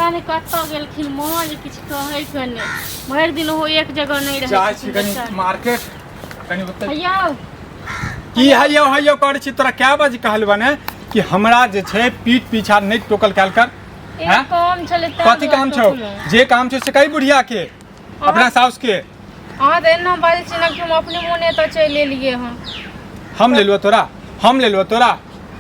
पता नहीं कत गेलखिन माँ जे किछु कहै के ने भरि दिन हो एक जगह नहीं रहे चाहे छी कनी मार्केट कनी बता हैया की हैयो करै छी तोरा क्या बाजी कहल बने कि हमरा जे छै पीठ पीछा नहीं टोकल कैल कर एक काम चले कथी काम छौ जे काम छौ से कई बुढ़िया के अपना साउस के हां त एना बाजे छी ना कि हम अपने मोने तो चले लिए हां हम ले लो तोरा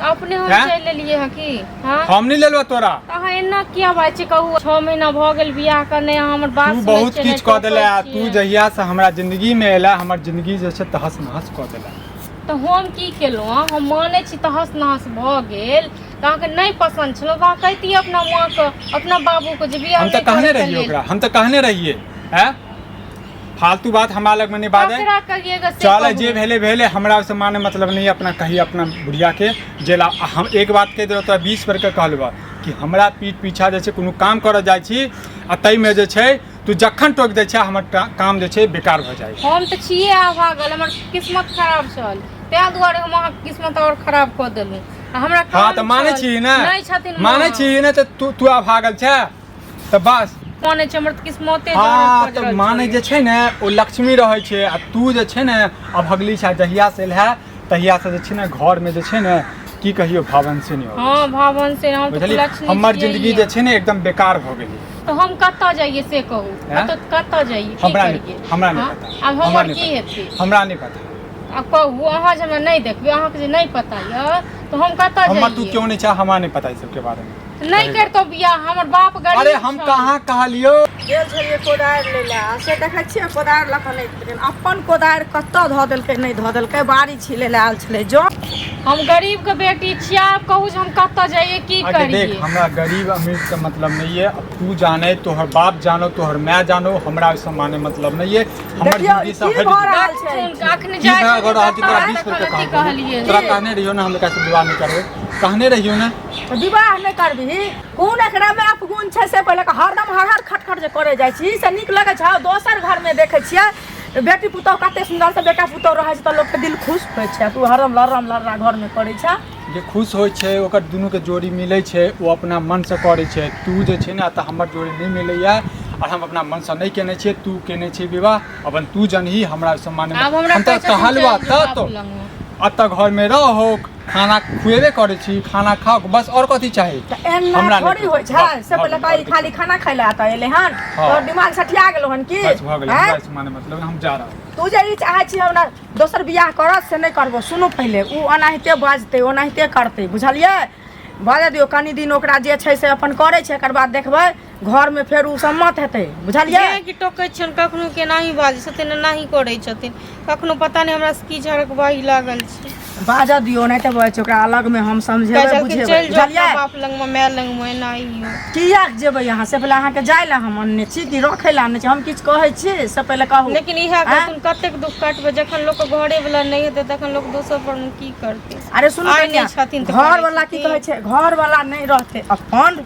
अपने हम चले लिए हां की हां हम नहीं ले लो तोरा अहाँ एना किया बात छै कहू 6 महीना भ गेल बियाह करने हमर बात तू बहुत किछ क देले तू जहिया से हमरा जिंदगी में एला हमर जिंदगी जे छै तहस नहस क देले तो हम की केलौ हम माने छी तहस नहस भ गेल अहाँ के नहीं पसंद छलो अहाँ कहती अपना मां के अपना बाबू को जे बियाह हम त कहने रहिए ओकरा हम त कहने रहिए हैं फालतू बात हमरा लग में नहीं बाजे चल जे भेले हमरा से माने मतलब नहीं अपना कही अपना बुढ़िया के जेला हम एक बात कह दे तो 20 बार के कहलबा कि हमरा पीठ पीछा जे छै कोनो काम कर जाय छी आ तई में जे छै तू जखन टोक दे छै हमर काम जे छै बेकार भ जाय हम त छिए आ भागल हमर किस्मत खराब छल ते दुआरे हम अहाँ किस्मत और खराब क देलु हमरा हां त माने छी ना नहीं छथिन माने छी ना त तू आ भागल छै त बस माने छै हमर किस्मते हां त माने जे छै ने ओ लक्ष्मी रहै छै आ तू जे छै ने अभगली छै जहिया से एल है तहिया से जे छै ने घर में जे छै ने की कहियो भावन से नहीं हो हां भावन से हम तो लक्ष्मी हमर जिंदगी जे छै ने एकदम बेकार भ गेली तो हम कत्ता जाइए से कहू तो कत्ता जाइए हमरा नहीं पता अब हमर की हेतै हमरा नहीं पता अब कहू अहाँ जे हमरा नहीं देखबे अहाँ के जे नहीं पता य तो हम कत्ता जाइए हमर तू क्यों नहीं चाह हमरा नहीं पता इस सब के बारे में नहीं करतो बियाह हमर बाप गरीब अरे हम कहां कहलियो गेल छलिए कोदार लेला से देखै छियै कोदार लखन लेकिन अपन कोदार कत्ता ध देलकै नहीं ध देलकै बाड़ी छिले ले आल छले जो हम गरीब के बेटी छिया कहू जे हम कत्ता जाइए की करिए देख हमरा गरीब अमीर से मतलब नहीं है अब तू जाने तोहर बाप जानो तोहर मां जानो हमरा से माने मतलब नहीं है हमर जिंदगी से हट अखन जाय अगर आज तोरा 20 रुपए कहलिए तोरा कहने रहियो ना हम कैसे विवाह नहीं करबे कहने रहियो ना विवाह नहीं करबी कोन एकरा में अपगुण छै से पहिले हरदम हर खटखट जे करे जाइ छी से नीक लगे छै दोसर घर में देखे छियै बेटी पुतौह कते सुंदर से बेटा पुतौह रहे छै त लोग के दिल खुश होय छै तू हरदम लर्रा घर में करे छै जे खुश होय छै ओकर दुनू के जोड़ी मिलै छै वो अपना मन से करे छै तू जे छै ना त हमर जोड़ी नहीं मिलैया और हम अपना मन से नहीं केने छियै तू केने छी विवाह अपन तू जनही हमरा सम्मान हम त कहलवा त अत घर में रहो खाना खुएबे करे छी खाना खाओ बस और कथी चाही हमरा थोड़ी होय छै से पहिले कहीं खाली खाना खाइला त एले हन और दिमाग सठिया गेलो हन की बस भ गेलै बस माने मतलब हम जा रहा तू जे ई चाहे छी हमरा दोसर बियाह करत से नहीं करबो सुनो पहिले उ अनाहिते बाजते ओनाहिते करते बुझलिए बाजे दियो कनी दिन ओकरा जे छै से अपन करे छै एकर बाद देखबै घर में फेर उ सम्मत हेतै बुझलिए कि टोकै छन कखनो के नाही बाजे छथिन नाही करै छथिन कखनो पता नहीं हमरा की झड़क बाही लागल छै बाजा दियो नहीं त बाजे ओकरा अलग में हम समझेबै बुझेबै बुझलिए बाप लंग में मैं लंग में नाही किया जेबै यहां से पहिले अहाँ के जाय ला हम अन्ने छी कि रखे ला अन्ने छी हम किछ कहै छी से पहिले कहू लेकिन इहा तुम कतेक दुख काटबे जखन लोग घरे वाला नहीं हेतै तखन लोग दोसर पर की करते अरे सुन घर वाला की कहै छै घर वाला नहीं रहते अपन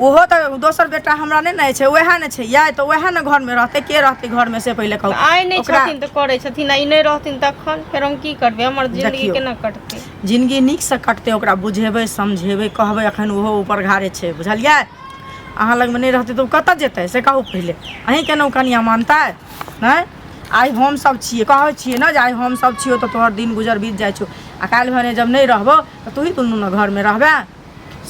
ओहो तो दोसर बेटा हमरा नहीं न छै ओहे न छै या तो ओहे न घर में रहते के रहते घर में से पहिले कहू आइ नहीं छथिन त करे छथिन आई नहीं रहथिन तखन फेर हम की करबे हमर जिंदगी केना कटते जिंदगी नीक से कटते ओकरा बुझेबै समझेबै कहबै अखन ओहो ऊपर घारे छै बुझलिए अहाँ लग में नहीं रहते तो कत जेतै से कहू पहिले अहीं केना कनिया मानतै नहीं आई हम सब छिए कहै छिए न जे आई हम सब छियो तो तोहर दिन गुजर बीत जाय छौ आ काल भने जब नहीं रहबो त तू ही दुनू न घर में रहबे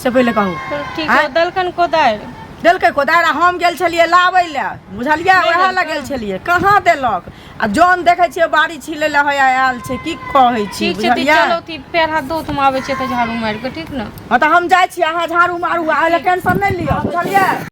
से पहिले कहू ठीक है दलकन कोदार देलकै कोदार हम गेल छलिए लाबै ले बुझलिए ओहे लग गेल छलिए कहाँ देलक आ जौन देखै छिए बाड़ी छिले ले होय आयल छै की कहै छी बुझलिए चलो ती पैर हाथ धो तुम आबै छै त झाड़ू मार के ठीक न हां त हम जाय छी अहाँ झाड़ू मारू आ टेंशन नहीं लियो बुझलिए।